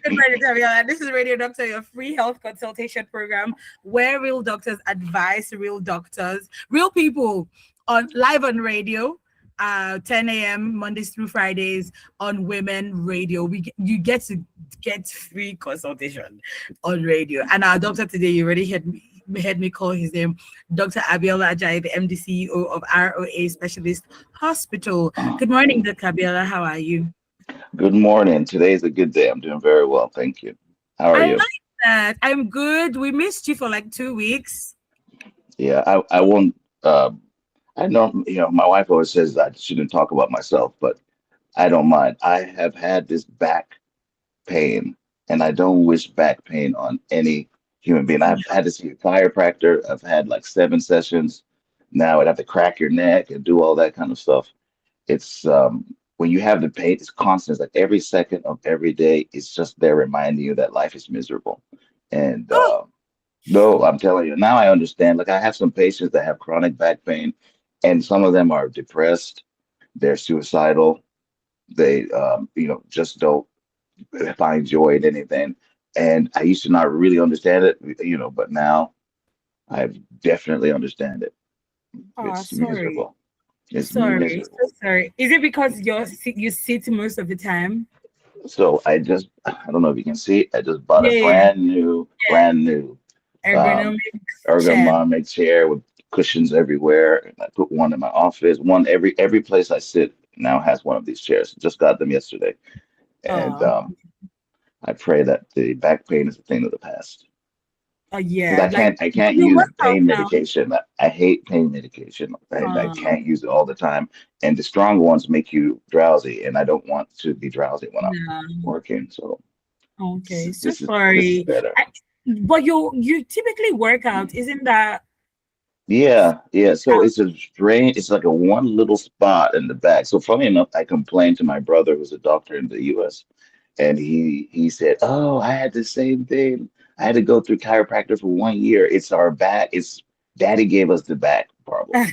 Good morning, Tabiola. This is Radio Doctor, your free health consultation program where real doctors advise real doctors, real people on live on radio. 10 a.m. Mondays through Fridays on Women Radio. You get to get free consultation on radio. And our doctor today, you already heard me call his name, Dr. Abiola Ajayi, the MD CEO of ROA Specialist Hospital. Good morning, Dr. Abiola. How are you? Good morning. Today is a good day. I'm doing very well. Thank you. How are I you? like that. I'm good. We missed you for like 2 weeks. Yeah, I won't. I know, my wife always says I shouldn't talk about myself, but I don't mind. I have had this back pain, and I don't wish back pain on any human being. I've had to see a chiropractor. I've had like 7 sessions. Now I'd have to crack your neck and do all that kind of stuff. It's when you have the pain, it's constant. It's like every second of every day, it's just there reminding you that life is miserable. And Oh, no, I'm telling you, now I understand. Like I have some patients that have chronic back pain, and some of them are depressed, they're suicidal, they just don't find joy in anything. And I used to not really understand it, but now I definitely understand it. It's sorry. miserable. It's Sorry. miserable. So sorry. Is it because you sit most of the time? So I don't know if you can see, I just bought a Yeah, yeah. brand new um, Ergonomics chair. ergonomic chair with cushions everywhere. And I put one in my office. One every place I sit now has one of these chairs. Just got them yesterday, and Oh, I pray that the back pain is a thing of the past. Because yeah. Like, I do can't you use work out pain now? medication. I hate pain medication. I Um, can't use it all the time. And the strong ones make you drowsy, and I don't want to be drowsy when I'm no. working. So Okay. So this is sorry. better. But you typically work out, isn't that Yeah, yeah. So out? it's a strange, it's like a one little spot in the back. So funny enough, I complained to my brother who's a doctor in the US, and he said, "Oh, I had the same thing. I had to go through chiropractor for 1 year. It's our back. It's daddy gave us the back problem."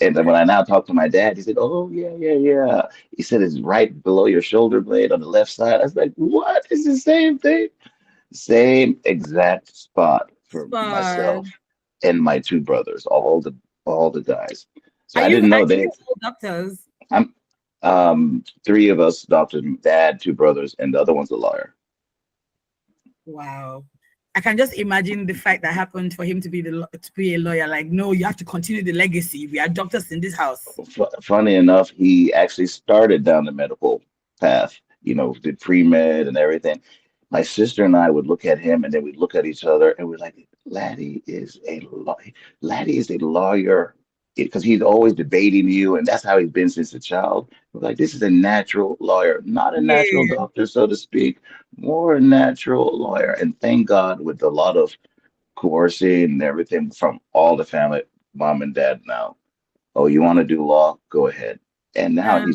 And then when I now talk to my dad, he said, "Oh, yeah, yeah, yeah." He said it's right below your shoulder blade on the left side. I was like, "What? It's the same thing." Same exact spot for Spot. myself and my two brothers, all the guys. So Are I you didn't know are they. you all doctors? I'm three of us, doctor, dad, two brothers, and the other one's a lawyer. Wow. I can just imagine the fact that happened for him to be a lawyer. Like, no, you have to continue the legacy. We are doctors in this house. Funny enough, he actually started down the medical path. Did pre-med and everything. My sister and I would look at him, and then we'd look at each other, and we're like, Laddie is a lawyer," because he's always debating you, and that's how he's been since a child. We're like, this is a natural lawyer, not a natural Yeah. doctor, so to speak, more a natural lawyer. And thank God, with a lot of coercing and everything from all the family, mom and dad now. Oh, you want to do law? Go ahead. And now Um,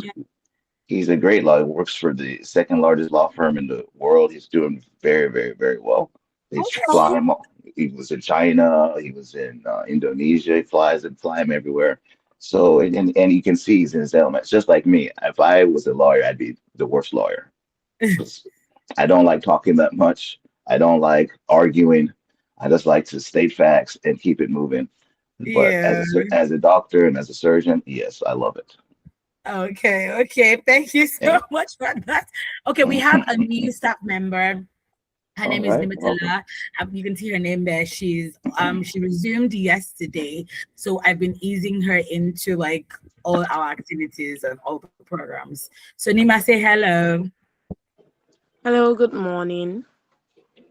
he's a great lawyer. Works for the second largest law firm in the world. He's doing very, very, very well. They fly okay. him. He was in China. He was in Indonesia. He fly him everywhere. So and you can see he's in his element. It's just like me. If I was a lawyer, I'd be the worst lawyer. 'Cause I don't like talking that much. I don't like arguing. I just like to state facts and keep it moving. But Yeah. as a doctor and as a surgeon, yes, I love it. Okay. Okay. Thank you so Yeah. much for that. Okay, we have a new staff member. Her All name is right. Welcome. Nimitala. You can see her name there. She resumed yesterday, so I've been easing her into like all our activities and all the programs. So Nima, say hello. Hello, good morning.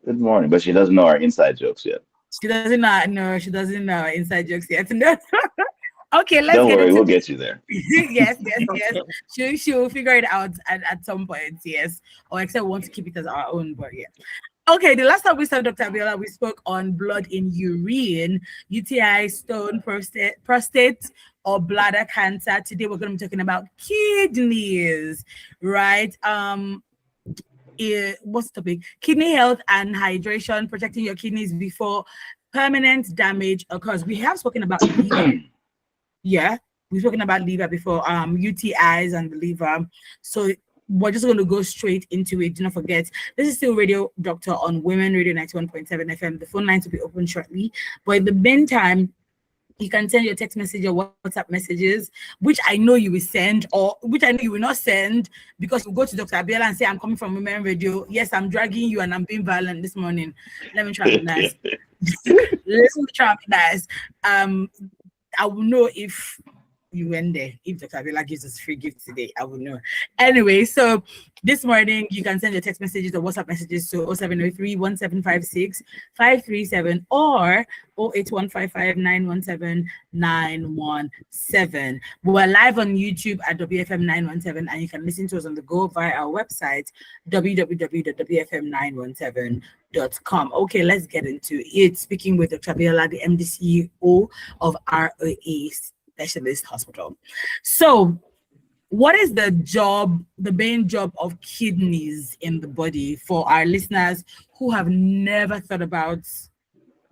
Good morning. But she doesn't know our inside jokes yet. She doesn't know. No, she doesn't know inside jokes yet. No. Okay, let's Don't get worry, into we'll this. get you there. Yes, yes, yes. Okay. She will figure it out at some point. Yes, or except we want to keep it as our own. But yeah. Okay, the last time we saw Dr. Abiola, we spoke on blood in urine, UTI, stone, prostate, or bladder cancer. Today we're going to be talking about kidneys, right? What's the topic? Kidney health and hydration, protecting your kidneys before permanent damage occurs. We have spoken about liver. Yeah, we've spoken about liver before, UTIs and the liver. So we're just going to go straight into it. Do not forget, this is still Radio Doctor on Women Radio 91.7 FM. The phone lines will be open shortly. But in the meantime, you can send your text message or WhatsApp messages, which I know you will send, or which I know you will not send, because you go to Dr. Abiola and say, I'm coming from Women Radio. Yes, I'm dragging you and I'm being violent this morning. Let me try and be nice. Let me try and be nice. I will know if you went there. If Dr. Abiola gives us free gift today, I will know. Anyway, so this morning you can send your text messages or WhatsApp messages to 0703 1756 537 or 08155 917 917. We're live on YouTube at WFM 917, and you can listen to us on the go via our website www.wfm917.com. Okay, let's get into it. Speaking with Dr. Abiola, the MD CEO of ROA Specialist Hospital. So, what is the main job of kidneys in the body for our listeners who have never thought about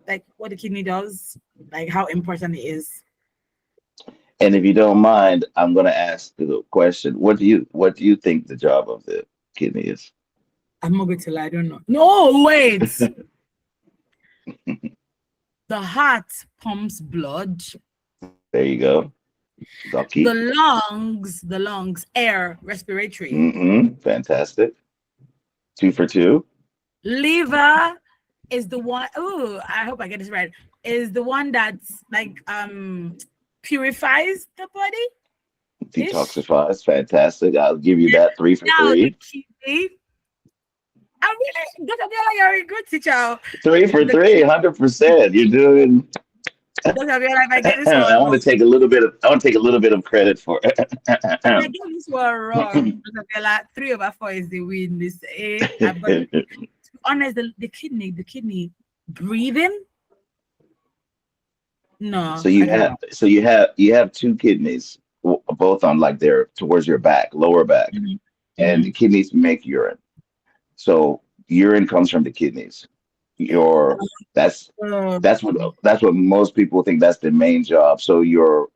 like what the kidney does, like how important it is? And if you don't mind, I'm going to ask the question: what do you think the job of the kidney is? I'm not going to lie, I don't know. No, wait. The heart pumps blood. There you go. Ducky. The lungs, air, respiratory. Fantastic. 2 for 2. Liver is the one. Oh, I hope I get this right. Is the one that's like purifies the body. Detoxifies. Fantastic. I'll give you that 3 for 3. The kidney. I really, Dr. Abiola, you're a good teacher. 3 for 3, 100%. You're doing. Dr. Abiola, if I get this one I want to take a little bit of credit for it. if I get this one wrong, Dr. Abiola, 3/4 is the win. This I've got, to be honest, the kidney breathing. No. So you have 2 kidneys, both on like they're towards your back, lower back, and the kidneys make urine. So urine comes from the kidneys. That's what most people think that's the main job. So your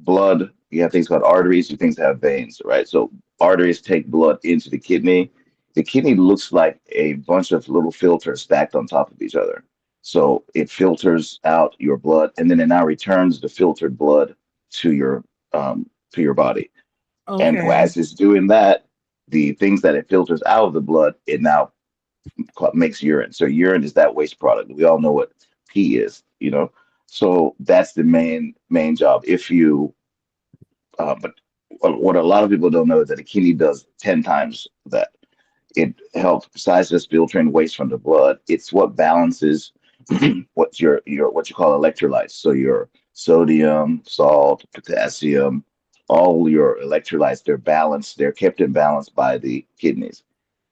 blood, you have things called arteries, you things that have veins, right? So arteries take blood into the kidney. The kidney looks like a bunch of little filters stacked on top of each other. So it filters out your blood, and then it now returns the filtered blood to your body. Okay. And as it's doing that, the things that it filters out of the blood, it now makes urine. So urine is that waste product. We all know what pee is, So that's the main job. But what a lot of people don't know is that a kidney does 10 times that. It helps, besides just filtering waste from the blood, it's what balances what you call electrolytes. So your sodium, salt, potassium, all your electrolytes, they're balanced. They're kept in balance by the kidneys.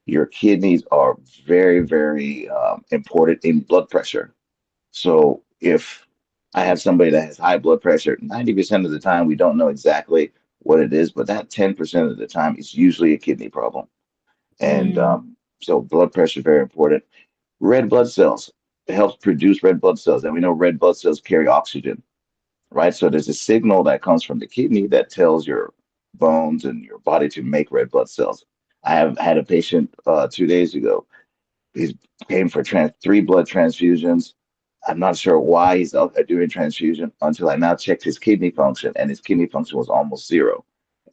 Your kidneys are very, very important in blood pressure. So if I have somebody that has high blood pressure, 90% of the time we don't know exactly what it is, but that 10% of the time it's usually a kidney problem. And so blood pressure is very important. Red blood cells, it helps produce red blood cells. And we know red blood cells carry oxygen, right? So there's a signal that comes from the kidney that tells your bones and your body to make red blood cells. I have had a patient 2 days ago. He came for 3 blood transfusions. I'm not sure why he's out there doing transfusion until I now checked his kidney function, and his kidney function was almost 0.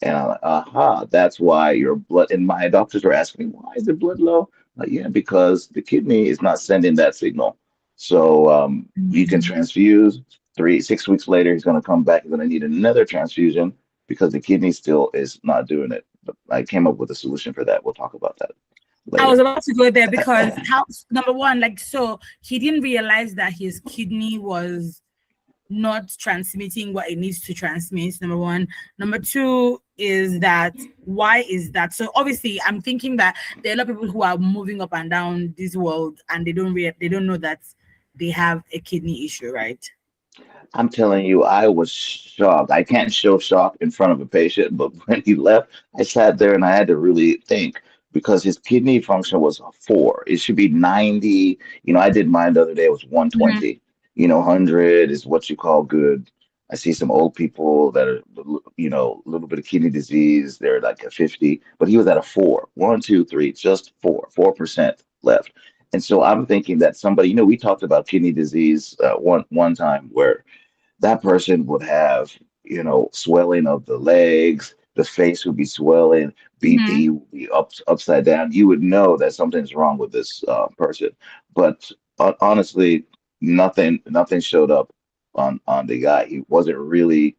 And I'm like, that's why your blood. And my doctors were asking me, why is the blood low? Like, yeah, because the kidney is not sending that signal. So you can transfuse. 6 weeks later, he's going to come back. He's going to need another transfusion because the kidney still is not doing it. But I came up with a solution for that. We'll talk about that later. I was about to go there because number one, so he didn't realize that his kidney was not transmitting what it needs to transmit. Number one. Number two is that why is that? So obviously, I'm thinking that there are a lot of people who are moving up and down this world, and they don't know that they have a kidney issue, right? I'm telling you, I was shocked. I can't show shock in front of a patient, but when he left, I sat there and I had to really think because his kidney function was 4. It should be 90. I did mine the other day. It was 120. 100 is what you call good. I see some old people that are, a little bit of kidney disease. They're like at 50, but he was at a 4, 1, 2, 3, just 4% left. And so I'm thinking that somebody, we talked about kidney disease one time where that person would have, swelling of the legs, the face would be swelling, Mhm. BP would be upside down. You would know that something's wrong with this person. But honestly, nothing showed up on the guy. He wasn't really,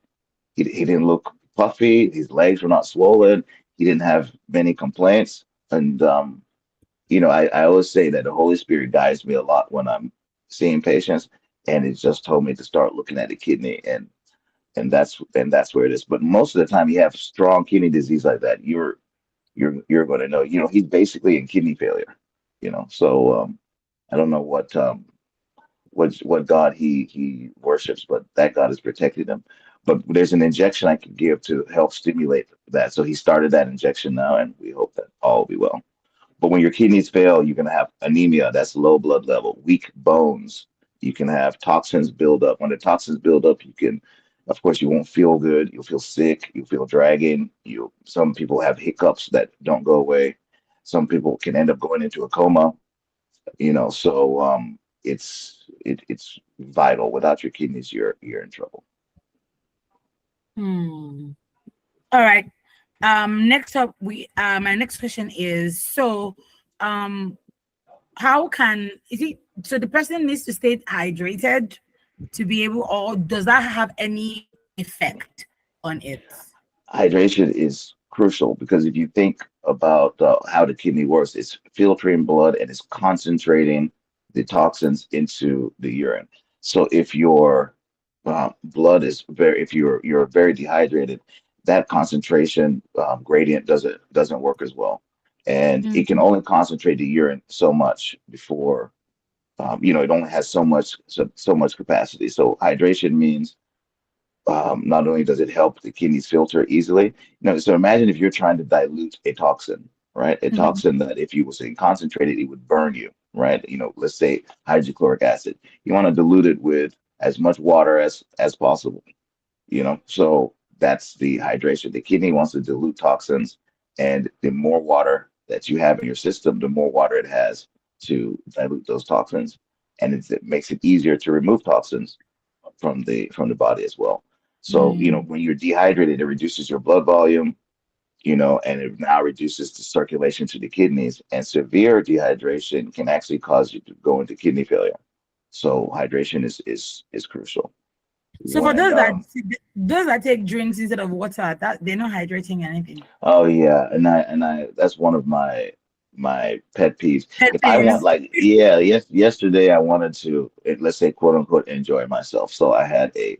he didn't look puffy. His legs were not swollen. He didn't have many complaints. And I always say that the Holy Spirit guides me a lot when I'm seeing patients, and it just told me to start looking at the kidney, and that's where it is. But most of the time, you have strong kidney disease like that, you're going to know. He's basically in kidney failure. So I don't know what God he worships, but that God has protected him. But there's an injection I can give to help stimulate that. So he started that injection now, and we hope that all will be well. But when your kidneys fail, you're going to have anemia. That's low blood level, weak bones. You can have toxins build up. When the toxins build up, of course, you won't feel good. You'll feel sick. You'll feel dragging. Some people have hiccups that don't go away. Some people can end up going into a coma. So it's vital. Without your kidneys, you're in trouble. Hmm. All right. Next up, my next question is, so how can is it so the person needs to stay hydrated to be able, or does that have any effect on it? Hydration is crucial because if you think about how the kidney works, it's filtering blood and it's concentrating the toxins into the urine. So if your blood is if you're very dehydrated, that concentration gradient doesn't work as well, and it can only concentrate the urine so much before it only has so much capacity. So hydration means not only does it help the kidneys filter easily, so imagine if you're trying to dilute a toxin, right? A Mhm. toxin that if you was in concentrated, it would burn you, right? Let's say hydrochloric acid. You want to dilute it with as much water as possible, So that's the hydration. The kidney wants to dilute toxins, and the more water that you have in your system, the more water it has to dilute those toxins, and it makes it easier to remove toxins from the body as well. So, Mm. when you're dehydrated, it reduces your blood volume, and it now reduces the circulation to the kidneys. And severe dehydration can actually cause you to go into kidney failure. So hydration is crucial. So for When those that take drinks instead of water, that they're not hydrating anything. Oh yeah, and I that's one of my pet peeves. Pet If I want, peeves. like, yeah, yesterday I wanted to, let's say, quote unquote, enjoy myself. So I had a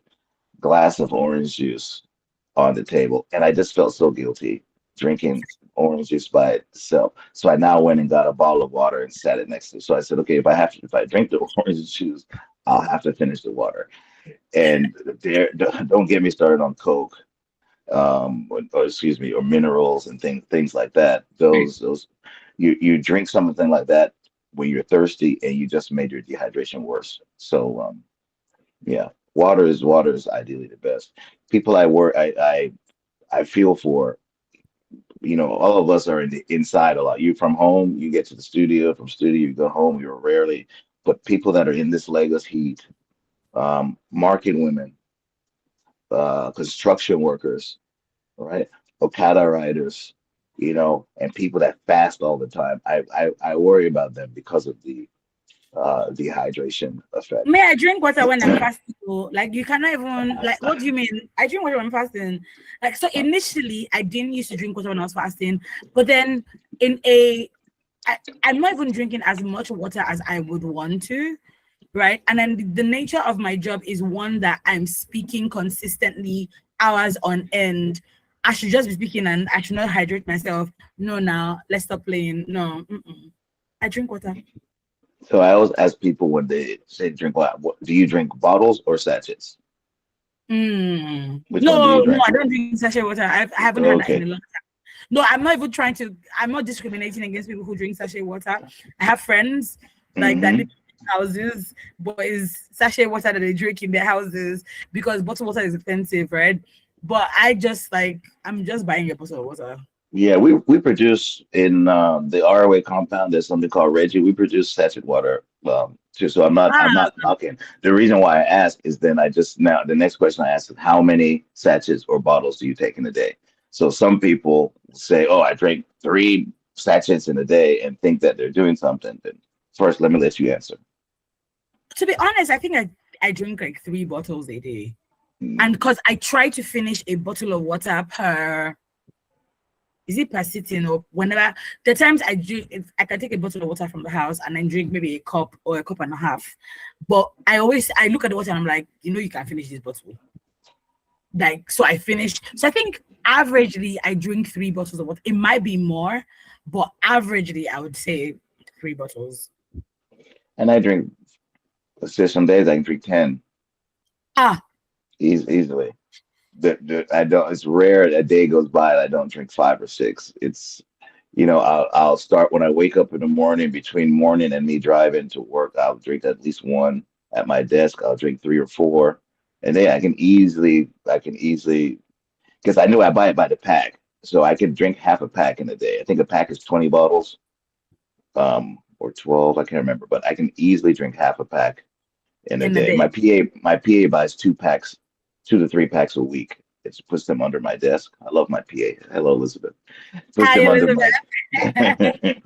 glass of orange juice on the table, and I just felt so guilty drinking orange juice by itself. So I now went and got a bottle of water and sat it next to it. So I said, okay, if I drink the orange juice, I'll have to finish the water. And there, don't get me started on Coke, or excuse me, or minerals and things like that. Those you drink something like that when you're thirsty, and you just made your dehydration worse. So yeah, water is ideally the best. People I work I feel for, all of us are inside a lot. You from home, you get to the studio, from studio you go home, you're rarely, but people that are in this Lagos heat, market women, construction workers, right? Okada riders, and people that fast all the time. I worry about them because of the dehydration Me, effect. I drink water when I'm fasting. So, like, you cannot even, like, what do you mean? I drink water when I'm fasting. Like, so initially, I didn't used to drink water when I was fasting, but then in a, I'm not even drinking as much water as I would want to, right? And then the nature of my job is one that I'm speaking consistently, hours on end. I should just be speaking and I should not hydrate myself. No, now let's stop playing. No, I drink water. So I always ask people when they say drink water, do you drink bottles or sachets? Which one do you No, no, drink? I don't drink sachet water. I haven't had that in a Okay. long time. No, I'm not even trying to. I'm not discriminating against people who drink sachet water. I have friends like that Mm-hmm. live houses, but it's sachet water that they drink in their houses because bottled water is expensive, right? But I'm just buying a bottle of water. Yeah, we produce in the ROA compound. There's something called Reggie. We produce sachet water too. So I'm Ah, not knocking. The reason why I ask is then I just now the next question I ask is how many sachets or bottles do you take in a day? So some people say, oh, I drink 3 sachets in a day and think that they're doing something. Then first, let me let you answer. to be honest, I think I drink like 3 bottles a day. And Mm. because I try to finish a bottle of water per, is it per sitting or whenever, the times I drink, I can take a bottle of water from the house and then drink maybe a cup or a cup and a half. But I look at the water and I'm like, you can finish this bottle. Like, so I finish. So I think averagely I drink 3 bottles of water. It might be more, but averagely I would say 3 bottles. And I drink. Let's say some days I can drink 10 Ah, easily. I don't. It's rare a day goes by and I don't drink 5 or 6. It's I'll start when I wake up in the morning. Between morning and me driving to work, I'll drink at least one. At my desk, I'll drink 3 or 4, and then I can easily because I know I buy it by the pack, so I can drink half a pack in a day. I think a pack is 20 bottles, or 12. I can't remember, but I can easily drink half a pack in a in a day. day. My PA buys 2 packs, 2 to 3 packs a week. It puts them under my desk. I love my PA. Hello, Elizabeth. Puts Hi, them under Elizabeth. my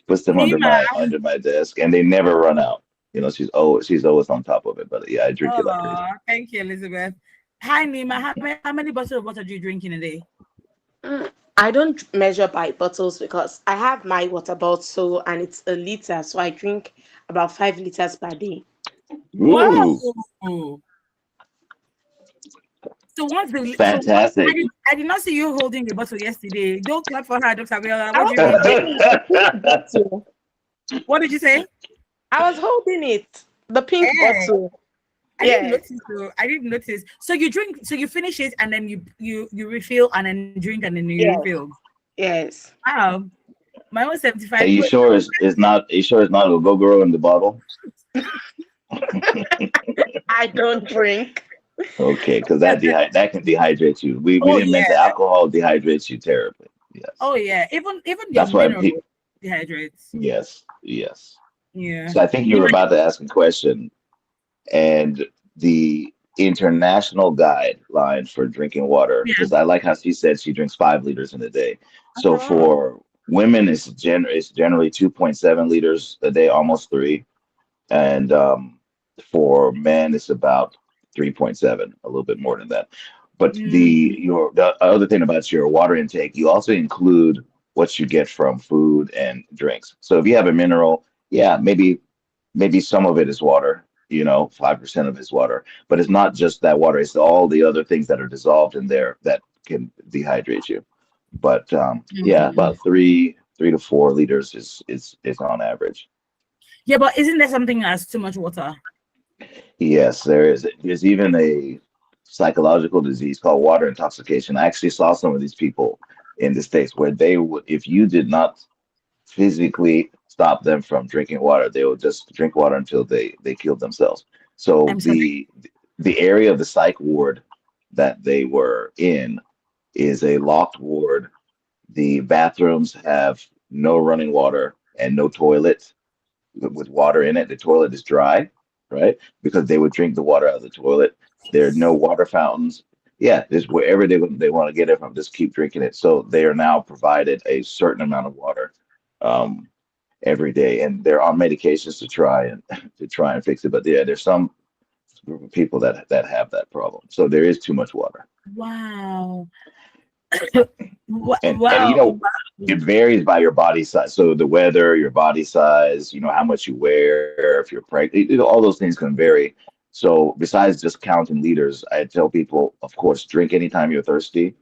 puts them under Nima. my desk, and they never run out. She's always on top of it. But yeah, I drink it like crazy. Oh, thank you, Elizabeth. Hi, Nima. How many bottles of water do you drink in a day? I don't measure by bottles because I have my water bottle and it's a liter, so I drink about 5 liters per day. Ooh, Whoa. So fantastic. I did not see you holding the bottle yesterday. Don't clap for her, Dr. Viola. I What do was you mean? holding it, the pink bottle. What did you say? I was holding it, the pink Eh, bottle. I didn't Yes, notice. I didn't notice. So you drink, so you finish it and then you refill and then drink and then you yes, refill. yes. Wow. My own Are 75. you sure it's not a go girl in the bottle? I don't drink. Okay, because that can dehydrate you. We Oh didn't yeah. mention alcohol dehydrates you terribly. Oh Yes, yeah. Even your that's why. mineral dehydrates. Yes, yes. Yeah. So I think you were Nima, about to ask a question, and the international guideline for drinking water, yeah. because I like how she said she drinks 5 liters in a day. So Oh, for women, it's generally 2.7 liters a day, almost 3, and for men, it's about 3.7, a little bit more than that. But mm, the other thing about your water intake, you also include what you get from food and drinks. So if you have a mineral, yeah, maybe some of it is water, 5% of it is water, but it's not just that water, it's all the other things that are dissolved in there that can dehydrate you. But yeah, mm. about 3 to 4 liters is on average. Yeah, but isn't there something as too much water? Yes, there is. There's even a psychological disease called water intoxication. I actually saw some of these people in the States where they would, if you did not physically stop them from drinking water, they would just drink water until they killed themselves. So I'm sorry. the area of the psych ward that they were in is a locked ward. The bathrooms have no running water and no toilet with water in it. The toilet is dry, right? Because they would drink the water out of the toilet. There are no water fountains. Yeah, just wherever they want to get it from, just keep drinking it. So they are now provided a certain amount of water um, every day, and they're on medications to try and fix it. But yeah, there's some group of people that have that problem. So there is too much water, Wow. and Wow. it varies by your body size. So the weather, your body size, how much you wear, if you're pregnant, all those things can vary. So besides just counting liters, I tell people, of course, drink anytime you're thirsty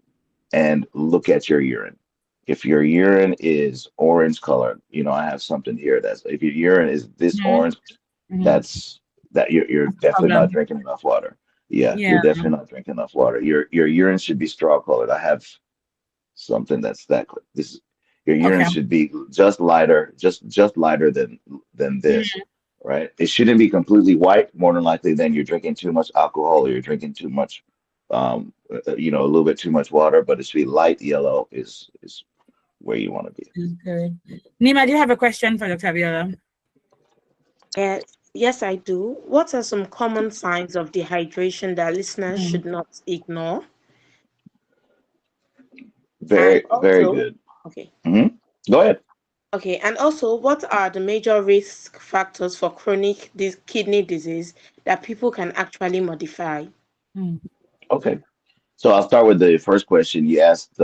and look at your urine. If your urine is orange colored, I have something here that's if your urine is this Mhm, orange, mhm. that's that you're definitely not Problem. drinking enough water. Yeah, Yeah. you're definitely not drinking enough water. Your urine should be straw colored. I have something that's this your urine Okay. should be just lighter, just lighter than Mhm. this. right? It shouldn't be completely white. More than likely, then you're drinking too much alcohol or you're drinking too much, a little bit too much water. But it should be light yellow is where you want to be. Okay. Nima, do you have a question for Dr. Viola? Yes, I do. What are some common signs of dehydration that listeners should not ignore? And Very also, good. okay, Hmm. Go ahead. okay, and also, what are the major risk factors for chronic kidney disease that people can actually modify? Mm. Okay. So I'll start with the first question. You asked,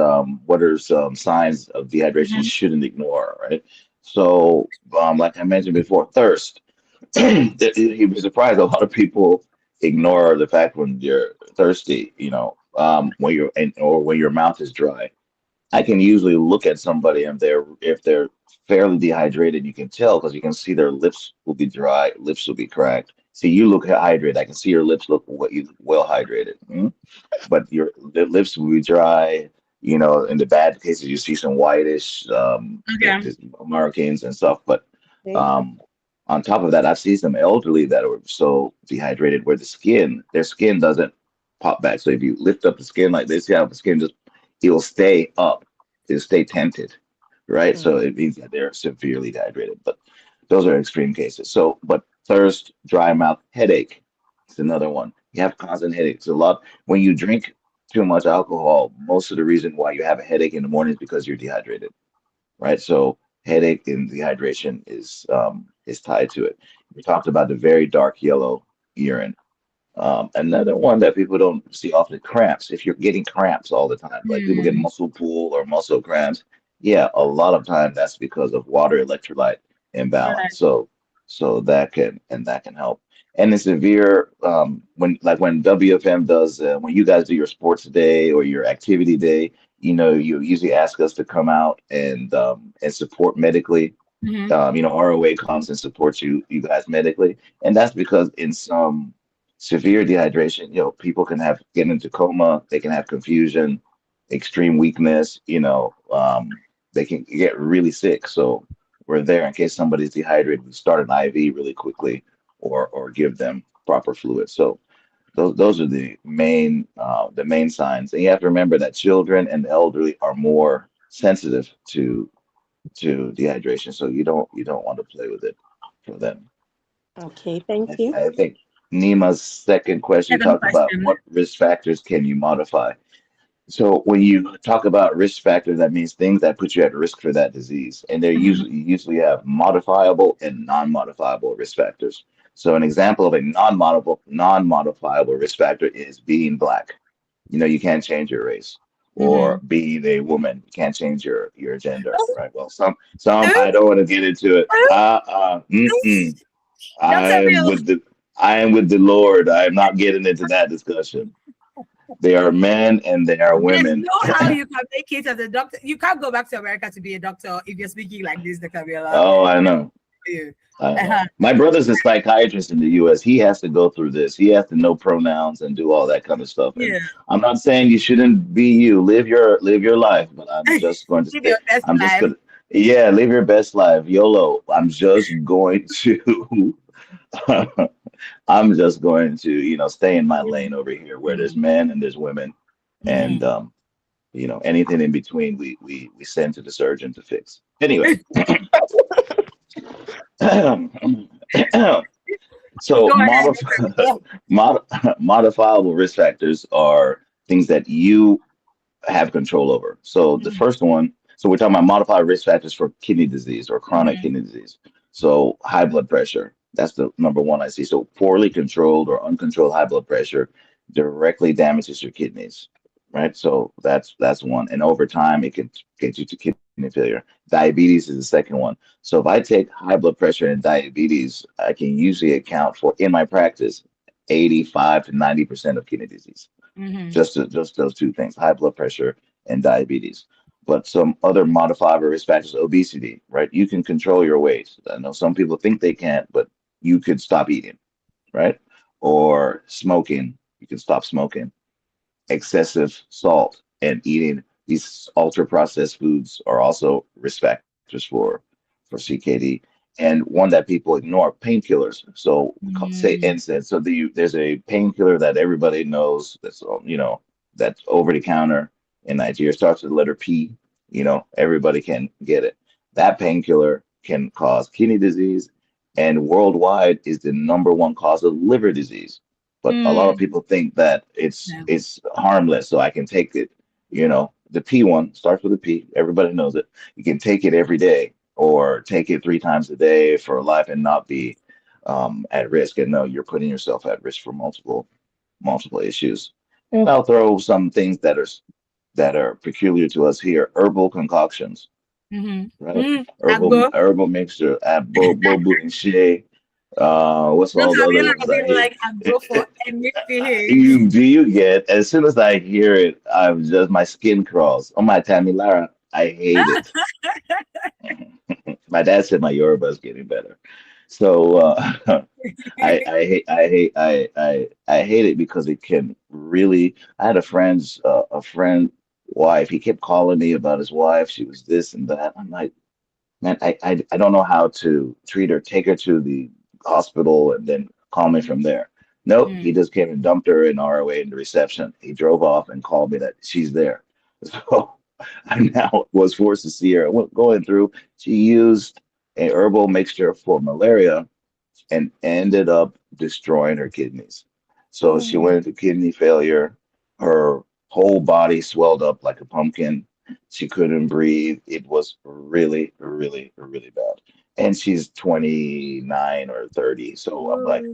what are some signs of dehydration you Mhm. shouldn't ignore, right? So, like I mentioned before, thirst. You'd be surprised a lot of people ignore the fact when you're thirsty, when or when your mouth is dry. I can usually look at somebody and if they're fairly dehydrated, you can tell because you can see their lips will be dry, lips will be cracked. See, you look hydrated. I can see your lips look well hydrated. But your the lips will be dry. In the bad cases, you see some whitish, Okay. just markings and stuff. But Okay. um, on top of that, I've seen some elderly that are so dehydrated where their skin doesn't pop back. So if you lift up the skin like this, yeah, the skin just it'll stay up, it'll stay tented, right? Mm. So it means that they're severely dehydrated. But those are extreme cases. So, but thirst, dry mouth, headache. It's another one. You have constant headaches. A lot when you drink too much alcohol. Most of the reason why you have a headache in the morning is because you're dehydrated, right? So headache and dehydration is tied to it. We talked about the very dark yellow urine. Another one that people don't see often, cramps. If you're getting cramps all the time, like people get Mm. muscle pull or muscle cramps, yeah, a lot of time that's because of water electrolyte imbalance. Right. So that can help. And the severe when WFM does when you guys do your sports day or your activity day, you usually ask us to come out and support medically. Mhm. ROA comes and supports you guys medically, and that's because in some severe dehydration, people can get into coma, they can have confusion, extreme weakness, they can get really sick. So we're there in case somebody's dehydrated. We start an IV really quickly, or give them proper fluids. So those are the main signs, and you have to remember that children and the elderly are more sensitive to dehydration, so you don't want to play with it for them. Okay, thank you. I think Nima's second question, you Second talked about question. what risk factors can you modify. So when you talk about risk factors, that means things that put you at risk for that disease, and they Mhm. usually have modifiable and non-modifiable risk factors. So an example of a non-modifiable risk factor is being black. You can't change your race, or Mhm. being a woman, you can't change your gender, right? Well, some I don't want to get into it. I Dr. am Bill, with the I am with the Lord. I am not getting into that discussion. They are men and they are there's women. no how you can make it as a doctor. You can't go back to America to be a doctor if you're speaking like this, Dr. Viola. Oh, I know. Yeah. I know. Uh-huh. My brother's a psychiatrist in the US. He has to go through this. He has to know pronouns and do all that kind of stuff. And Yeah. I'm not saying you shouldn't be you. Live your life, but I'm just going to Live stay. your best I'm just life. gonna Yeah, live your best life. YOLO. I'm just going to stay in my lane over here where there's men and there's women, and Mhm. anything in between we send to the surgeon to fix. Anyway, Go so ahead, Dr. Viola. modifiable risk factors are things that you have control over. So the Mhm. first one, so we're talking about modified risk factors for kidney disease or chronic Mhm. kidney disease. So high blood pressure, that's the number one I see. So poorly controlled or uncontrolled high blood pressure directly damages your kidneys, right? So that's one. And over time, it can get you to kidney failure. Diabetes is the second one. So if I take high blood pressure and diabetes, I can usually account for in my practice 85 to 90% of kidney disease. Mhm. Just those two things, high blood pressure and diabetes. But some other modifiable risk factors, obesity, right? You can control your weight. I know some people think they can't, but you could stop eating, right? Or smoking, you can stop smoking. Excessive salt and eating these ultra processed foods are also risk factors for CKD. and one that people ignore, painkillers. So we say Mm. NSAID. So there's a painkiller that everybody knows that's that's over the counter in Nigeria. Starts with the letter P. Everybody can get it. That painkiller can cause kidney disease, and worldwide is the number one cause of liver disease. But a lot of Mm. people think that it's Yeah. it's harmless, so I can take it. The P one starts with a P. Everybody knows it. You can take it every day or take it 3 times a day for life and not be at risk. And no, you're putting yourself at risk for multiple issues. And I'll throw some things that are peculiar to us here. Herbal concoctions, Mm-hmm. right? Herbal Agbo. herbal mixture, bobu and shea. What's Don't all the have other you ones ever I been hear? like Agbo for anything? Do you get, as soon as I hear it, I'm just, my skin crawls. Oh my Tammy Lara, I hate it. My dad said my Yoruba is getting better. So I hate it because it can really. I had a friend wife. He kept calling me about his wife. She was this and that. I'm like, man, I don't know how to treat her. Take her to the hospital and then call me from there. Nope, he Mm. just came and dumped her in ROA in the reception. He drove off and called me that she's there. So I now was forced to see her. Going through, she used a herbal mixture for malaria and ended up destroying her kidneys. So she Oh. went into kidney failure. Her whole body swelled up like a pumpkin. She couldn't breathe. It was really, really, really bad. And she's 29 or 30. So I'm like, Oh.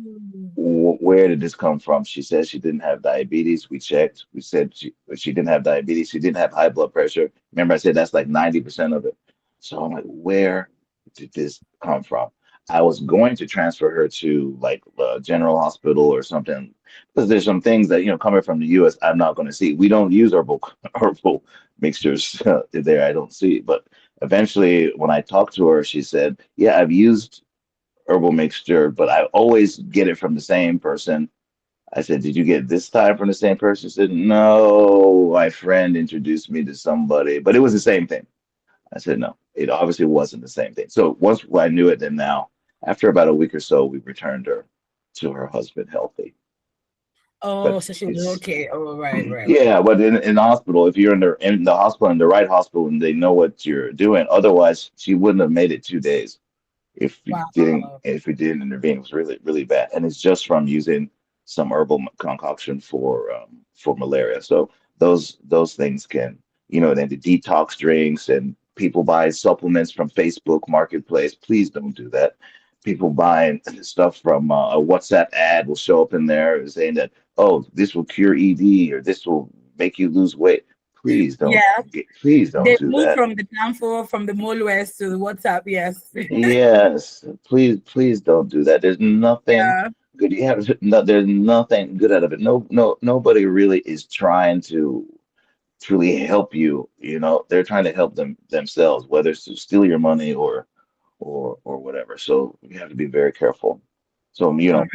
Where did this come from? She said she didn't have diabetes. We checked. We said she didn't have diabetes. She didn't have high blood pressure. Remember, I said that's like 90% of it. So I'm like, where did this come from? I was going to transfer her to like General Hospital or something because there's some things that coming from the U.S. I'm not going to see. We don't use herbal herbal mixtures there. I don't see. But eventually, when I talked to her, she said, "Yeah, I've used herbal mixture, but I always get it from the same person." I said, "Did you get this time from the same person?" She said, "No, my friend introduced me to somebody, but it was the same thing." I said, "No, it obviously wasn't the same thing." So once I knew it, then now, after about a week or so, we returned her to her husband healthy. Oh, But so she was it's okay. Oh, right, right, right. yeah, but in the hospital, if you're in the hospital, in the right hospital, and they know what you're doing, otherwise she wouldn't have made it 2 days Wow. if we didn't intervene. It was really really bad, and it's just from using some herbal concoction for malaria. So those things can, then the detox drinks, and people buy supplements from Facebook Marketplace. Please don't do that. People buying stuff from a WhatsApp ad will show up in there saying that, oh, this will cure ED or this will make you lose weight. Please don't Yeah, please don't they do moved that. from the downfall from the Mole West to the WhatsApp. Yes. Yes, please don't do that. There's nothing Yeah. good. You have no, there's nothing good out of it. Nobody really is trying to truly help you. They're trying to help themselves, whether it's to steal your money or whatever. So you have to be very careful. So All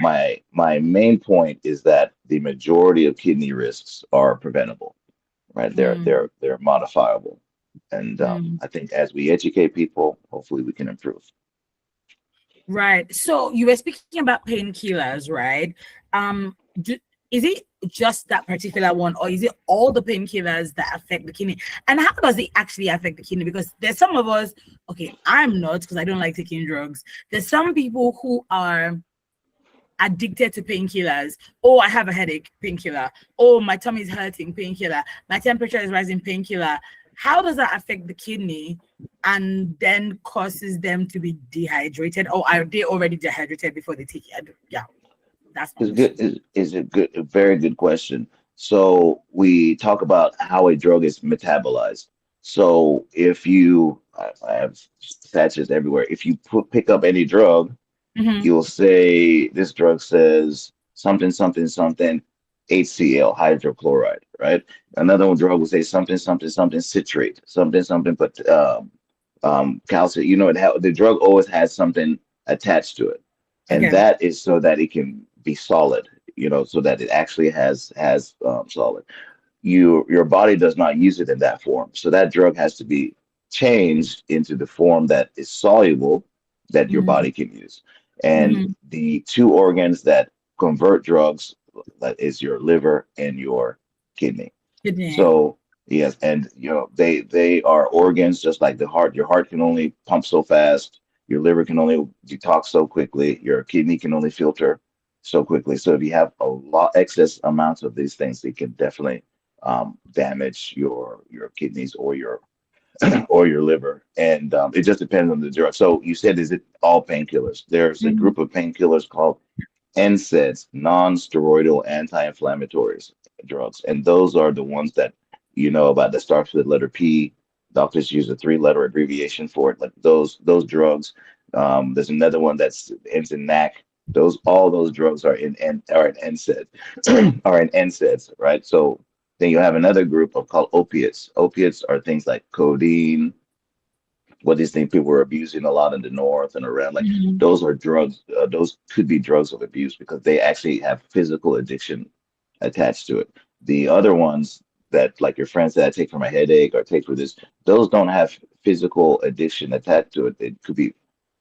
my main point is that the majority of kidney risks are preventable, right? right. They're modifiable, and Mm. I think as we educate people, hopefully we can improve. Right. So you were speaking about painkillers, right? Is it just that particular one, or is it all the painkillers that affect the kidney? And how does it actually affect the kidney? Because there's some of us, okay, I'm not because I don't like taking drugs. There's some people who are addicted to painkillers. Oh, I have a headache, painkiller. Oh, my tummy is hurting, painkiller. My temperature is rising, painkiller. How does that affect the kidney and then causes them to be dehydrated? Or are they already dehydrated before they take it? Yeah, that's my Is good question. is a very good question. So we talk about how a drug is metabolized. So if I have patches everywhere. If you pick up any drug, Mm-hmm. you'll say this drug says something, something, something, HCl, hydrochloride, right? Another drug will say something, something, something, citrate, something, something, but calcium. The drug always has something attached to it, and Okay. that is so that it can be solid. So that it actually has solid. Your body does not use it in that form, so that drug has to be changed into the form that is soluble, that your Mm-hmm. body can use. And Mm-hmm. the two organs that convert drugs, that is your liver and your kidney. Kidney. So yes, and they are organs just like the heart. Your heart can only pump so fast. Your liver can only detox so quickly. Your kidney can only filter so quickly. So if you have a lot excess amounts of these things, it can definitely damage your kidneys or your liver. And it just depends on the drug. So you said, is it all painkillers? There's a Mm-hmm. group of painkillers called NSAIDs, non-steroidal anti-inflammatories drugs, and those are the ones that you know about that starts with the letter P. Doctors use a three-letter abbreviation for it, like those drugs. There's another one that's ends in NAC. All those drugs are in NSAIDs, are in NSAIDs, right? So then you have another group of called opiates. Opiates are things like codeine, what these things people were abusing a lot in the north and around. Like Mm-hmm. those are drugs. Those could be drugs of abuse because they actually have physical addiction attached to it. The other ones that, like your friends that I take for my headache or take for this, those don't have physical addiction attached to it. It could be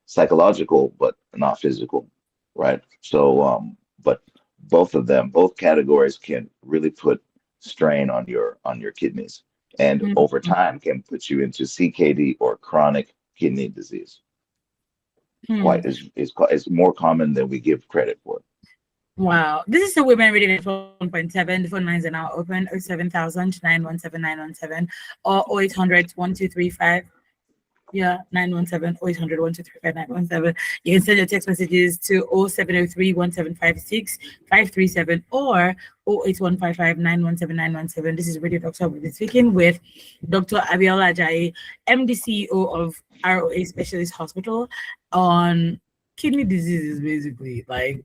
psychological, but not physical, right? So, but both of them, both categories can really put strain on your kidneys, and over Mm-hmm. time can put you into CKD or chronic kidney disease. Hmm. Quite is more common than we give credit for. Wow. This is the Women Reading at 1.7. The phone lines are now open 07000 or 0800 Yeah, 917 or 800 You can send your text messages to 0703 or 08155 This is Radio Doctor. We'll be speaking with Dr. Abiola Ajayi, MD CEO of ROA Specialist Hospital, on kidney diseases, basically. Like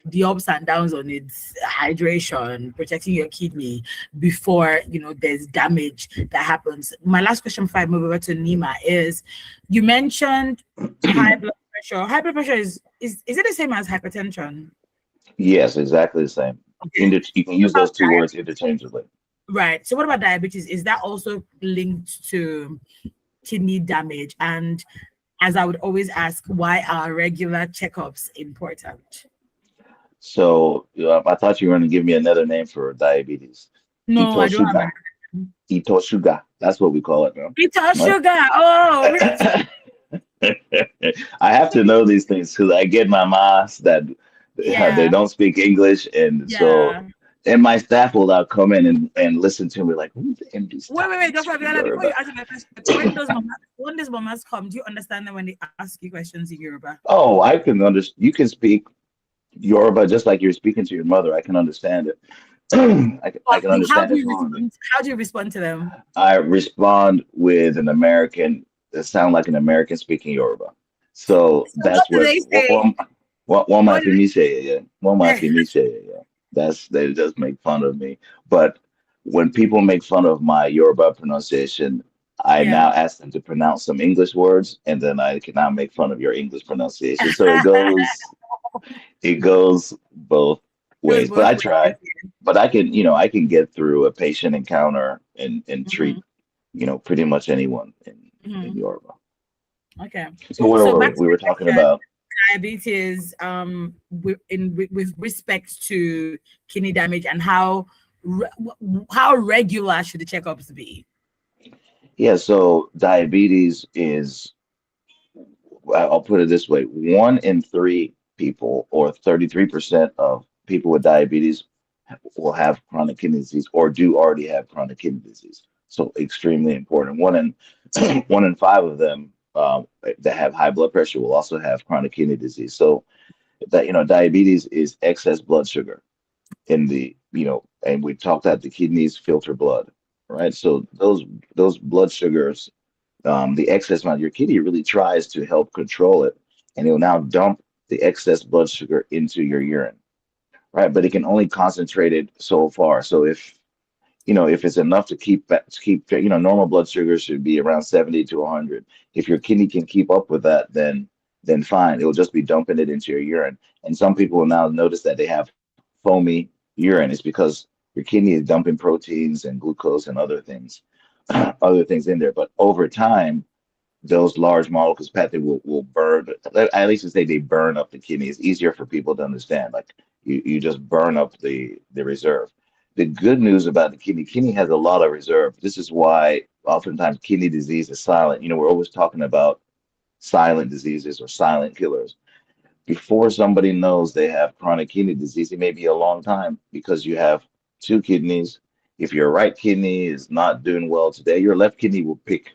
the ups and downs on its hydration, protecting your kidney before there's damage that happens. My last question before I move over to Nima is, you mentioned high blood pressure. High blood pressure is it the same as hypertension? Yes, exactly the same. Okay. You can What use about those two words interchangeably. right? So what about diabetes? Is that also linked to kidney damage? And as I would always ask, why are regular checkups important? So I thought you were going to give me another name for diabetes. No, I don't have Ito an Ito sugar. That's what we call it now. Bitter Right? sugar. Oh, really? I have to know these things because I get my mas that they Yeah, don't speak English, and so yeah. and my staff will now come in and listen to me like, who's the MD Wait, Dr. speaking Abiola, before you Yoruba? answer my question, when those mamas come, do you understand them when they ask you questions in Yoruba? Oh, I can understand. You can speak Yoruba just like you're speaking to your mother. I can understand it. I can How understand do it you fluently. respond? How do you respond to them? I respond with an American that sound like an American speaking Yoruba. So So what that's do what they say? one What might do be me say, yeah. One might they be me say, yeah. That's they just make fun of me. But when people make fun of my Yoruba pronunciation, I Yeah. now ask them to pronounce some English words, and then I can now make fun of your English pronunciation. So it goes both Goes ways. But both I ways. try. But I can get through a patient encounter and treat, Mhm, pretty much anyone in mhm. Yoruba. Okay. So where So were back we? to We were the talking question, about diabetes, with respect to kidney damage and how regular should the checkups be? yeah. So diabetes is, I'll put it this way: 1 in 3 people, or 33% of people with diabetes, will have chronic kidney disease or do already have chronic kidney disease. So extremely important. One in 1 in 5 of them that have high blood pressure will also have chronic kidney disease. So that diabetes is excess blood sugar in the and we talked that the kidneys filter blood, right? So those blood sugars, the excess amount, your kidney really tries to help control it, and it will now dump the excess blood sugar into your urine, right? But it can only concentrate it so far. So if it's enough to keep normal blood sugar should be around 70 to 100. If your kidney can keep up with that, then fine. It will just be dumping it into your urine. And some people will now notice that they have foamy urine. It's because your kidney is dumping proteins and glucose and other things, other things in there. But over time, those large molecules, Pat, they will burn. At least to say they burn up the kidney. It's easier for people to understand. Like you just burn up the reserve. The good news about the kidney has a lot of reserve. This is why oftentimes kidney disease is silent. We're always talking about silent diseases or silent killers. Before somebody knows they have chronic kidney disease, it may be a long time because you have two kidneys. If your right kidney is not doing well today, your left kidney will pick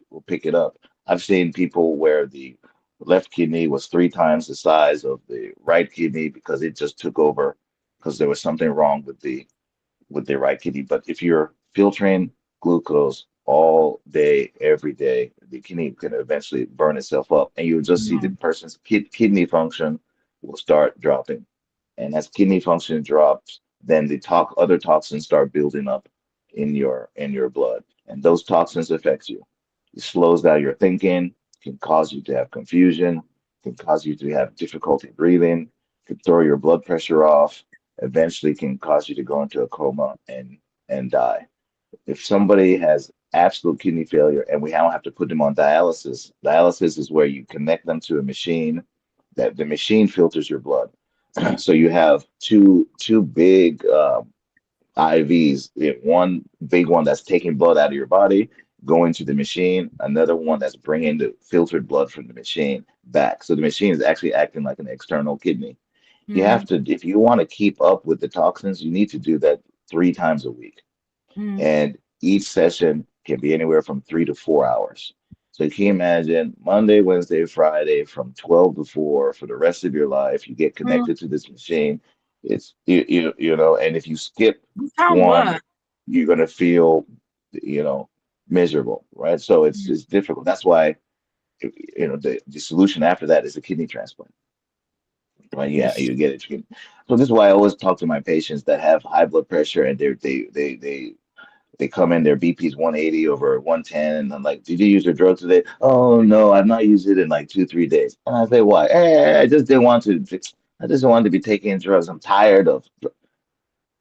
it up. I've seen people where the left kidney was three times the size of the right kidney because it just took over because there was something wrong with the right kidney. But if you're filtering glucose all day, every day, the kidney can eventually burn itself up, and you'll just see the Mm. person's kidney function will start dropping. And as kidney function drops, then the other toxins start building up in your blood, and those toxins affect you. It slows down your thinking, can cause you to have confusion, can cause you to have difficulty breathing, can throw your blood pressure off, eventually can cause you to go into a coma and die. If somebody has absolute kidney failure and we don't have to put them on dialysis, dialysis is where you connect them to a machine that the machine filters your blood. So you have two big IVs, one big one that's taking blood out of your body, going to the machine, another one that's bringing the filtered blood from the machine back. So the machine is actually acting like an external kidney. You have Mm. to, if you want to keep up with the toxins, you need to do that 3 times a week. Mm. And each session can be anywhere from 3 to 4 hours. So you can imagine Monday, Wednesday, Friday from 12 to 4 for the rest of your life. You get Mm. connected to this machine. It's you know, and if you skip This how one, work. you're gonna feel you know miserable, right? So it's difficult. That's why the solution after that is a kidney transplant. Right? Yeah, Yes. you get it. So this is why I always talk to my patients that have high blood pressure and they come in, their BP's 180 over 110, and I'm like, did you use your drug today? Oh no, I've not used it in like 2, 3 days. And I say, why? I just didn't want to. I just wanted to be taking drugs. I'm tired of.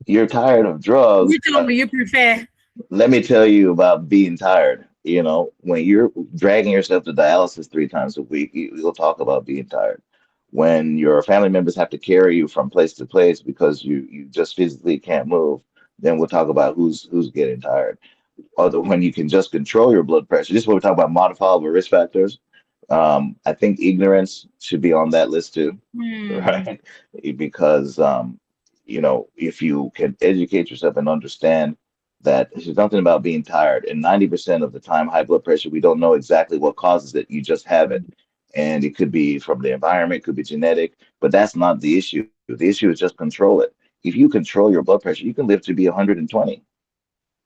You're tired of drugs. Which one do you prefer? Let me tell you about being tired. When you're dragging yourself to dialysis 3 times a week, you'll talk about being tired. When your family members have to carry you from place to place because you just physically can't move, then we'll talk about who's getting tired. Other when you can just control your blood pressure. This is what we're talking about modifiable risk factors. I think ignorance should be on that list too, Hmm. right? Because if you can educate yourself and understand that there's nothing about being tired, and 90% of the time, high blood pressure, we don't know exactly what causes it. You just have it, and it could be from the environment, could be genetic, but that's not the issue. The issue is just control it. If you control your blood pressure, you can live to be 120.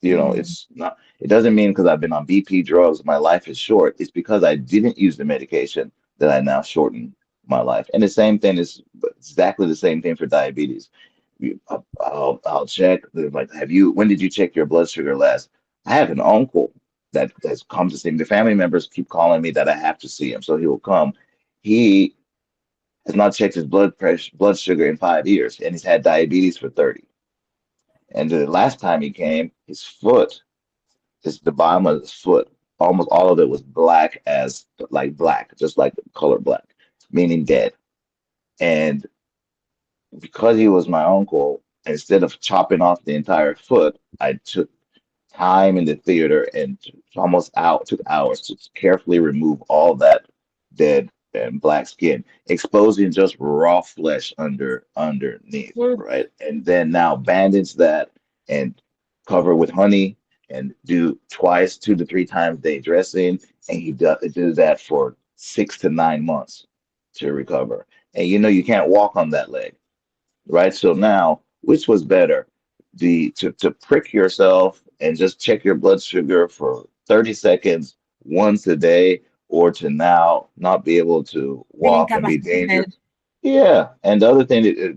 Hmm. It's not, it doesn't mean because I've been on BP drugs, my life is short. It's because I didn't use the medication that I now shorten my life. And the same thing is exactly the same thing for diabetes. I'll check. They're like, when did you check your blood sugar last? I have an uncle that's come to see me. The family members keep calling me that I have to see him. So he will come. He has not checked his blood sugar in 5 years, and he's had diabetes for 30. And the last time he came, his foot, the bottom of his foot, almost all of it was black as like black, just like the color black, meaning dead. And because he was my uncle, instead of chopping off the entire foot, I took time in the theater and took hours to carefully remove all that dead and black skin, exposing just raw flesh underneath, Good. right? And then now bandage that and cover with honey and do twice, 2 to 3 times day dressing. And he did that for 6 to 9 months to recover. And you can't walk on that leg, right? So now, which was better? To prick yourself and just check your blood sugar for 30 seconds once a day, or to now not be able to Be walk and be incapacitated. dangerous. Yeah, and the other thing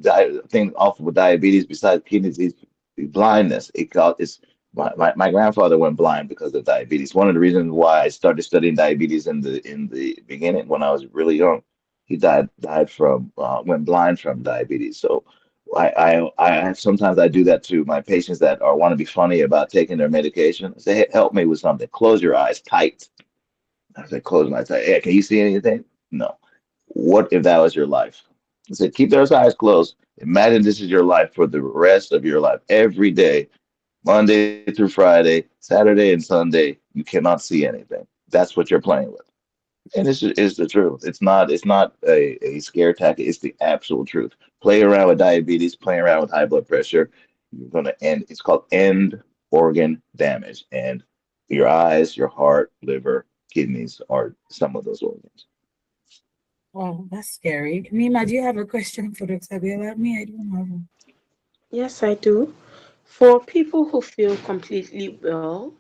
thing also with diabetes besides kidney disease, blindness. It's my grandfather went blind because of diabetes. One of the reasons why I started studying diabetes in the beginning when I was really young, he died from went blind from diabetes. So sometimes I do that to my patients that are want to be funny about taking their medication. I say, "Hey, help me with something. Close your eyes tight I said, close my eyes. Hey, can you see anything? No. What if that was your life? I said, keep those eyes closed. Imagine this is your life for the rest of your life. Every day, Monday through Friday, Saturday and Sunday, you cannot see anything. That's what you're playing with. And it's the truth. It's not a scare tactic. It's the absolute truth. Play around with diabetes, playing around with high blood pressure. You're gonna end. It's called end organ damage, and your eyes, your heart, liver, kidneys are some of those organs. Oh, that's scary. Nima, do you have a question for Dr. Bella? Me, I don't have one. Yes, I do. For people who feel completely well,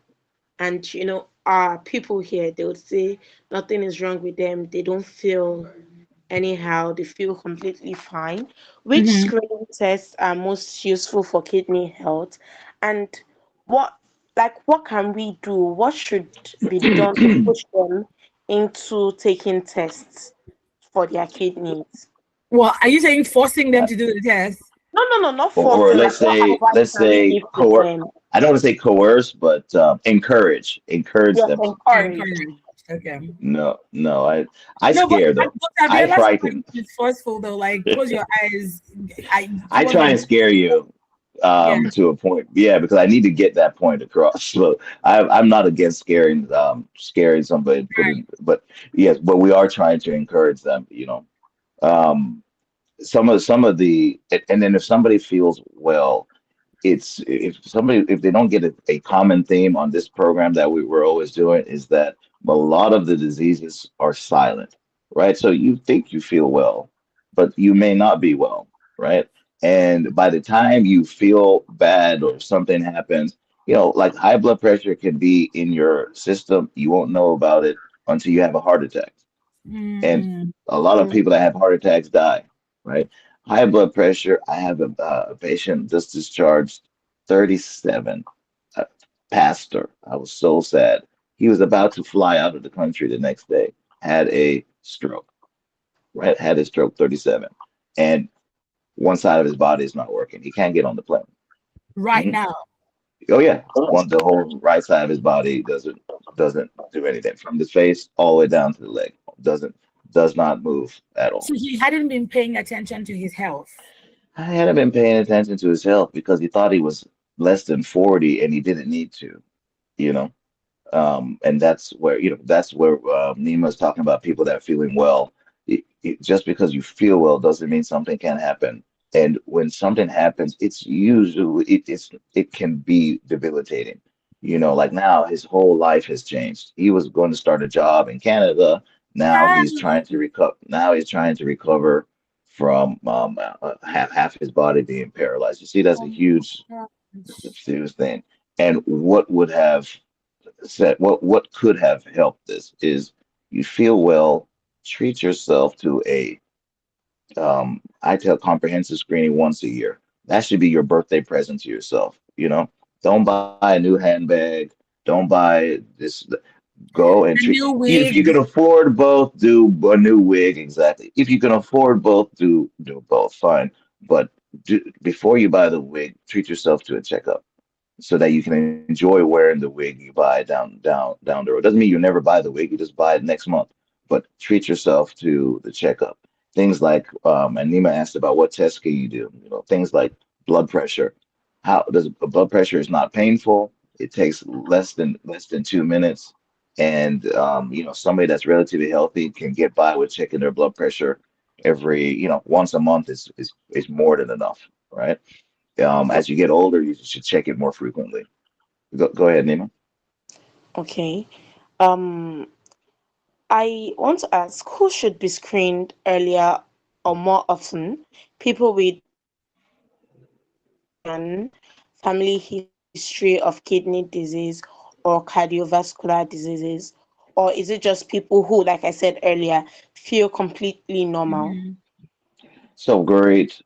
and people here, they would say nothing is wrong with them. They don't feel anyhow. They feel completely fine. Which Mm-hmm. screening tests are most useful for kidney health? And what, what can we do? What should be done to push them into taking tests for their kidneys? Well, are you saying forcing them to do the test? No, no, no, not Or forcing. Like, let's what say advice let's can we say give to them? I don't want to say coerce, but encourage Yes, them. encourage. Encouraged. Okay. No, no, I No, but scare them. Dr. I Abiola frighten. is forceful though. Like, close your eyes. I I towards try the and scare you yeah. to a point. Yeah, because I need to get that point across. So I'm not against scaring somebody, Right. but yes, but we are trying to encourage them. Um, some of the and then if somebody feels well, it's if they don't get a common theme on this program that we were always doing is that a lot of the diseases are silent, right? So you think you feel well, but you may not be well, right? And by the time you feel bad or something happens, like high blood pressure can be in your system, you won't know about it until you have a heart attack. And Mm, a lot of Mm. people that have heart attacks die, right? High blood pressure. I have a patient just discharged, 37, a pastor. I was so sad. He was about to fly out of the country the next day, had a stroke, right? Had a stroke, 37. And one side of his body is not working. He can't get on the plane. right Mhm. now. Oh yeah, the whole right side of his body doesn't do anything from the face all the way down to the leg. Does not move at all. So he hadn't been paying attention to his health. I hadn't been paying attention to his health because he thought he was less than 40 and he didn't need to, you know. And that's where Nima's talking about people that are feeling well. Just because you feel well doesn't mean something can happen. And when something happens, it's usually it can be debilitating. Like now his whole life has changed. He was going to start a job in Canada. Now Ah, he's trying to recover. Now he's trying to recover from half his body being paralyzed. You see, that's a oh huge, my serious thing. And what could have helped this is you feel well, treat yourself to a I tell comprehensive screening once a year. That should be your birthday present to yourself. Don't buy a new handbag. Don't buy this. Go and A treat. new If you wig. can afford both, do a new wig. Exactly. If you can afford both, do both. Fine. But before you buy the wig, treat yourself to a checkup so that you can enjoy wearing the wig you buy down the road. Doesn't mean you never buy the wig, you just buy it next month. But treat yourself to the checkup. Things like and Nima asked about what tests can you do? Things like blood pressure. How does blood pressure is not painful. It takes less than 2 minutes. And somebody that's relatively healthy can get by with checking their blood pressure every, once a month is more than enough, right? As you get older, you should check it more frequently. Go ahead, Nima. Okay. Um, I want to ask who should be screened earlier or more often? People with an family history of kidney disease or cardiovascular diseases? Or is it just people who, like I said earlier, feel completely normal? Mhm. So great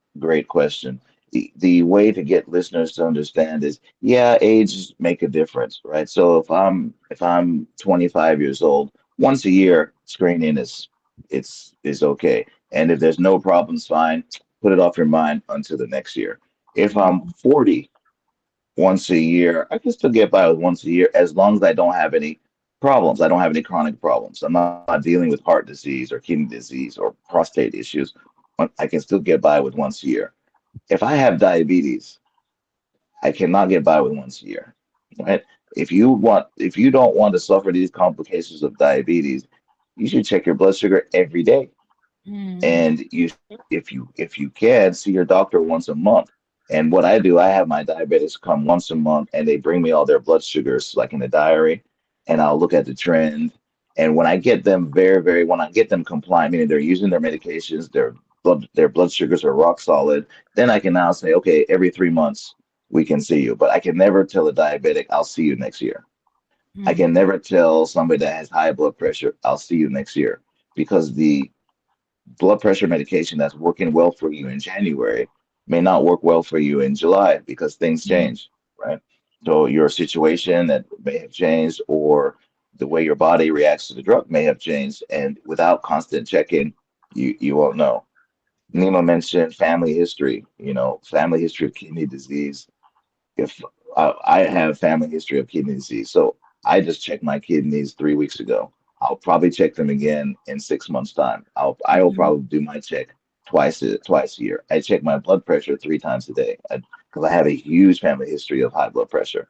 question. The way to get listeners to understand is, yeah, age make a difference, right? So if I'm 25 years old, once a year screening is okay. And if there's no problems, fine. Put it off your mind until the next year. If I'm Mm. 40, once a year, I can still get by with once a year as long as I don't have any. problems. I don't have any chronic problems. I'm not dealing with heart disease or kidney disease or prostate issues. I can still get by with once a year. If I have diabetes, I cannot get by with once a year, right? If you don't want to suffer these complications of diabetes, you should check your blood sugar every day. Mm. And if you can, see your doctor once a month. And what I do, I have my diabetics come once a month, and they bring me all their blood sugars, like in a diary, and I'll look at the trend. And when I get them when I get them compliant, meaning they're using their medications, their blood sugars are rock solid, then I can now say, okay, every 3 months we can see you. But I can never tell a diabetic, I'll see you next year. I Mm. can never tell somebody that has high blood pressure, I'll see you next year, because the blood pressure medication that's working well for you in January may not work well for you in July because things Mm. change, right? So your situation that may have changed, or the way your body reacts to the drug may have changed, and without constant checking, you won't know. Nima mentioned family history, family history of kidney disease. If I have family history of kidney disease, so I just checked my kidneys 3 weeks ago. I'll probably check them again in 6 months' time. I will Mm. probably do my check twice a year. I check my blood pressure 3 times a day because I have a huge family history of high blood pressure,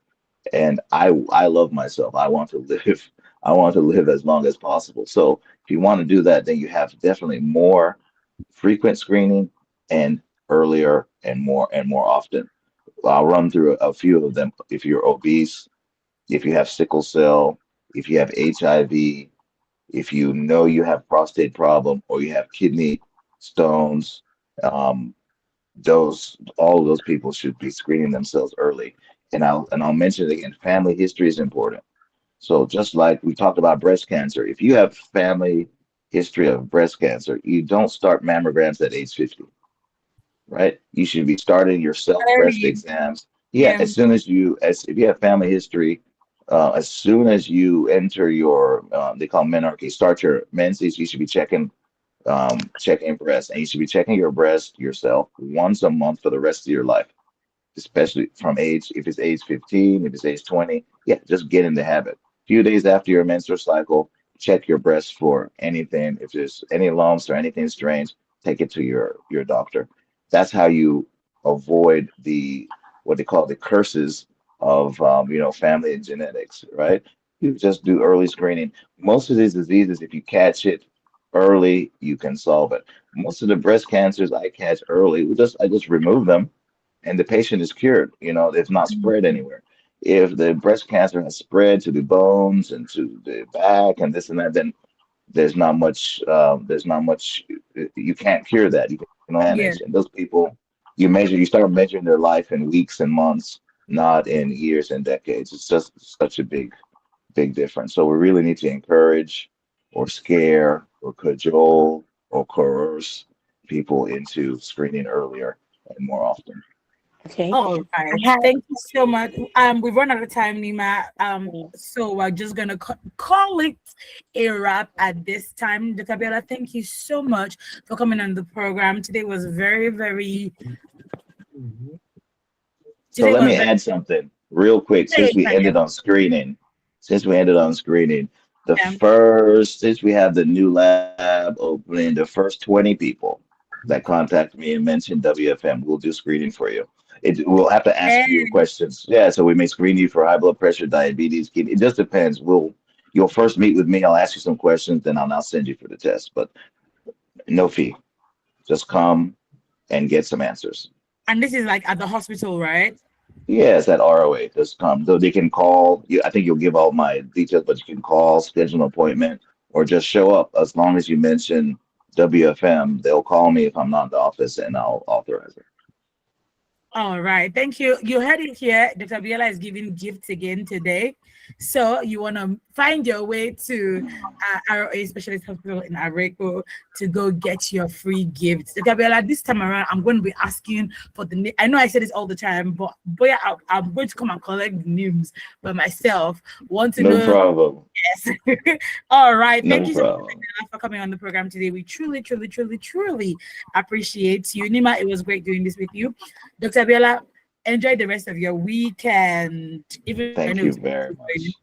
and I love myself. I want to live. I want to live as long as possible. So if you want to do that, then you have definitely more frequent screening and earlier and more often. I'll run through a few of them. If you're obese, if you have sickle cell, if you have HIV, if you know you have prostate problem or you have kidney stones, um, those all of those people should be screening themselves early. And I'll mention it again, family history is important. So just like we talked about breast cancer, if you have family history of breast cancer, you don't start mammograms at age 50, right? You should be starting your self breast Early. exams. Yeah, Yeah. as soon as as if you have family history, as soon as you enter your, they call menarche, start your menses, you should be checking breast, and you should be checking your breast yourself once a month for the rest of your life, especially from age, if it's age 15, if it's age 20, yeah, just get in the habit. Few days after your menstrual cycle, check your breast for anything. If there's any lumps or anything strange, take it to your doctor. That's how you avoid the what they call the curses of family and genetics, right? You just do early screening. Most of these diseases, if you catch it early, you can solve it. Most of the breast cancers I catch early, I just remove them, and the patient is cured. It's not spread Mm. anywhere. If the breast cancer has spread to the bones and to the back and this and that, then there's not much. You can't cure that. You can only Yeah. manage. And those people, you start measuring their life in weeks and months, not in years and decades. It's just such a big difference. So we really need to encourage, or scare, or cajole, or coerce people into screening earlier and more often. Okay. All I right. have. Thank you so much. We've run out of time, Nima. So we're just gonna call it a wrap at this time. Dr. Bella, thank you so much for coming on the program. So Today let was me very add something real quick. great. Since we ended on screening, since we have the new lab opening, the first 20 people that contact me and mention WFM, we'll do screening for you. We'll have to ask you And questions. Yeah, so we may screen you for high blood pressure, diabetes, kidney. It just depends. You'll first meet with me. I'll ask you some questions, then I'll now send you for the test. But no fee. Just come and get some answers. this is like at the hospital, right? Yes, at ROA. Just come. Though they can call you. I think you'll give all my details, but you can call, schedule an appointment, or just show up. As long as you mention WFM, they'll call me if I'm not in the office, and I'll authorize it. All right, thank you. You heard it here. Dr. Biela is giving gifts again today. So you want to find your way to ROA Specialist Hospital in Areko to go get your free gifts. Dr. Biela, this time around, I'm going to be asking for the name. I know I say this all the time, but boy, I'm going to come and collect the names by myself. Want to No know? problem. Yes. All right. Thank No you so much problem. for coming on the program today. We truly, truly, truly, truly appreciate you. Nima, it was great doing this with you. Dr. Abiola, enjoy the rest of your weekend. Even I Thank know you it's very much.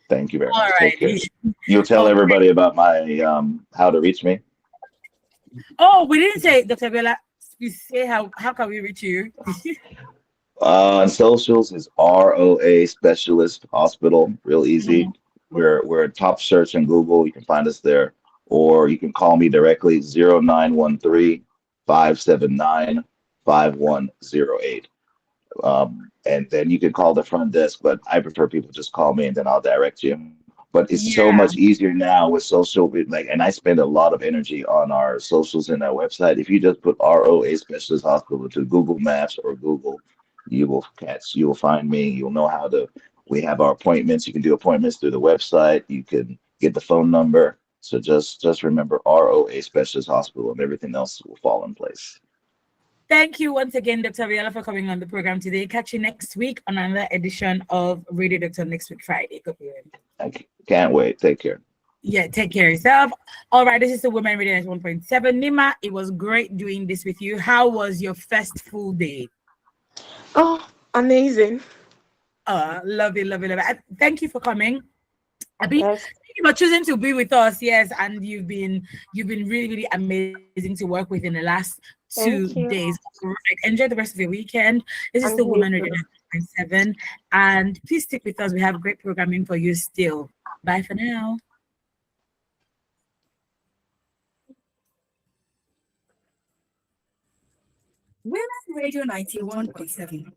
Thank you very All much. Take care. righty. You'll tell Okay. everybody about my how to reach me. Oh, we didn't say, Dr. Bella. We say how can we reach you? On socials is ROA Specialist Hospital. Real easy. Mhm. We're a top search in Google. You can find us there, or you can call me directly 0913-579-5108. And then you can call the front desk, but I prefer people just call me and then I'll direct you. But it's so Yeah. much easier now with social, like, and I spend a lot of energy on our socials and our website. If you just put ROA Specialist Hospital to Google Maps or Google, you will find me. You'll know how to. We have our appointments. You can do appointments through the website. You can get the phone number. So just remember ROA Specialist Hospital, and everything else will fall in place. Thank you once again, Dr. Viola, for coming on the program today. Catch you next week on another edition of Radio Doctor next week, Friday. Go for it. Can't wait. Take care. Yeah, take care of yourself. All right, this is the Women Radio 1.7. Nima, it was great doing this with you. How was your first full day? Oh, amazing. Love it, love it, love it. Thank you for coming. Abby, Yes. thank you for choosing to be with us. Yes, and you've been really, really amazing to work with in the last 2 Thank you. days. Right. Enjoy the rest of your weekend. This is And the you Woman Radio too. 9.7. And please stick with us. We have great programming for you still. Bye for now. Women Radio 91.7.